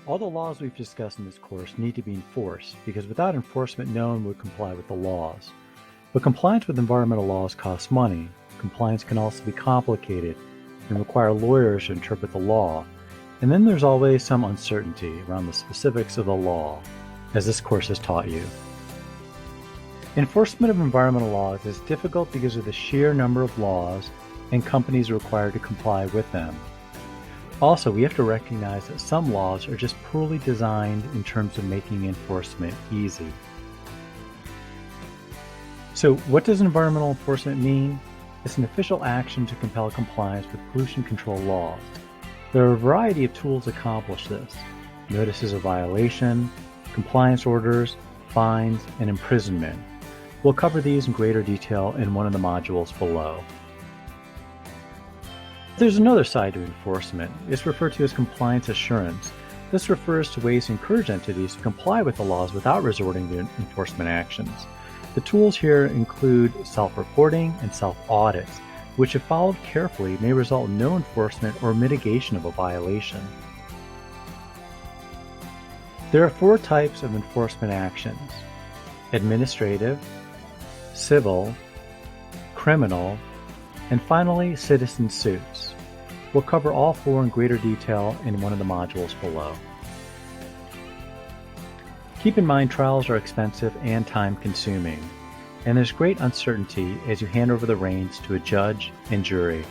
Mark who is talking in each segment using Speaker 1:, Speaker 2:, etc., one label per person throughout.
Speaker 1: All the laws we've discussed in this course need to be enforced because without enforcement, no one would comply with the laws. But compliance with environmental laws costs money. Compliance can also be complicated and require lawyers to interpret the law. And then there's always some uncertainty around the specifics of the law, as this course has taught you. Enforcement of environmental laws is difficult because of the sheer number of laws and companies required to comply with them. Also, we have to recognize that some laws are just poorly designed in terms of making enforcement easy. So, what does environmental enforcement mean? It's an official action to compel compliance with pollution control laws. There are a variety of tools to accomplish this: notices of violation, compliance orders, fines, and imprisonment. We'll cover these in greater detail in one of the modules below. There's another side to enforcement. It's referred to as compliance assurance. This refers to ways to encourage entities to comply with the laws without resorting to enforcement actions. The tools here include self-reporting and self-audits, which if followed carefully may result in no enforcement or mitigation of a violation. There are 4 types of enforcement actions: administrative, civil, criminal, and finally citizen suits. We'll cover all 4 in greater detail in one of the modules below. Keep in mind trials are expensive and time-consuming, and there's great uncertainty as you hand over the reins to a judge and jury.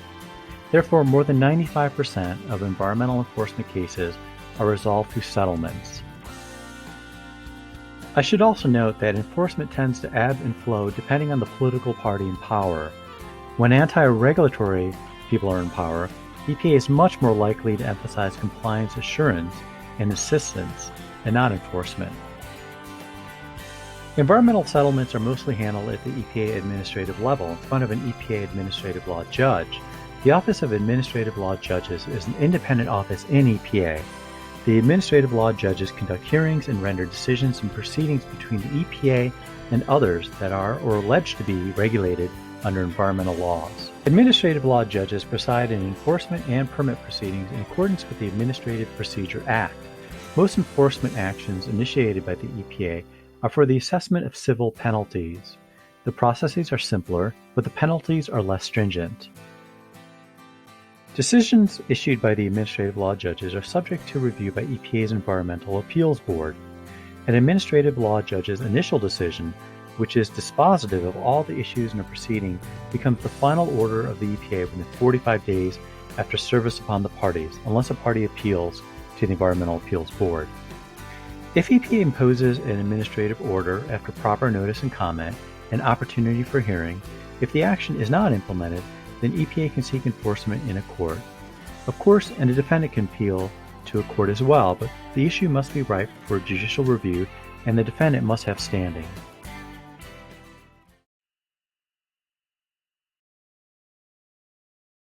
Speaker 1: Therefore, more than 95% of environmental enforcement cases are resolved through settlements. I should also note that enforcement tends to ebb and flow depending on the political party in power. When anti-regulatory people are in power, EPA is much more likely to emphasize compliance assurance and assistance and not enforcement. Environmental settlements are mostly handled at the EPA administrative level in front of an EPA administrative law judge. The Office of Administrative Law Judges is an independent office in EPA. The administrative law judges conduct hearings and render decisions in proceedings between the EPA and others that are or alleged to be regulated under environmental laws. Administrative law judges preside in enforcement and permit proceedings in accordance with the Administrative Procedure Act. Most enforcement actions initiated by the EPA are for the assessment of civil penalties. The processes are simpler, but the penalties are less stringent. Decisions issued by the administrative law judges are subject to review by EPA's Environmental Appeals Board. An administrative law judge's initial decision, which is dispositive of all the issues in a proceeding, becomes the final order of the EPA within 45 days after service upon the parties, unless a party appeals to the Environmental Appeals Board. If EPA imposes an administrative order after proper notice and comment and opportunity for hearing, if the action is not implemented, then EPA can seek enforcement in a court. Of course, and a defendant can appeal to a court as well, but the issue must be ripe for judicial review and the defendant must have standing.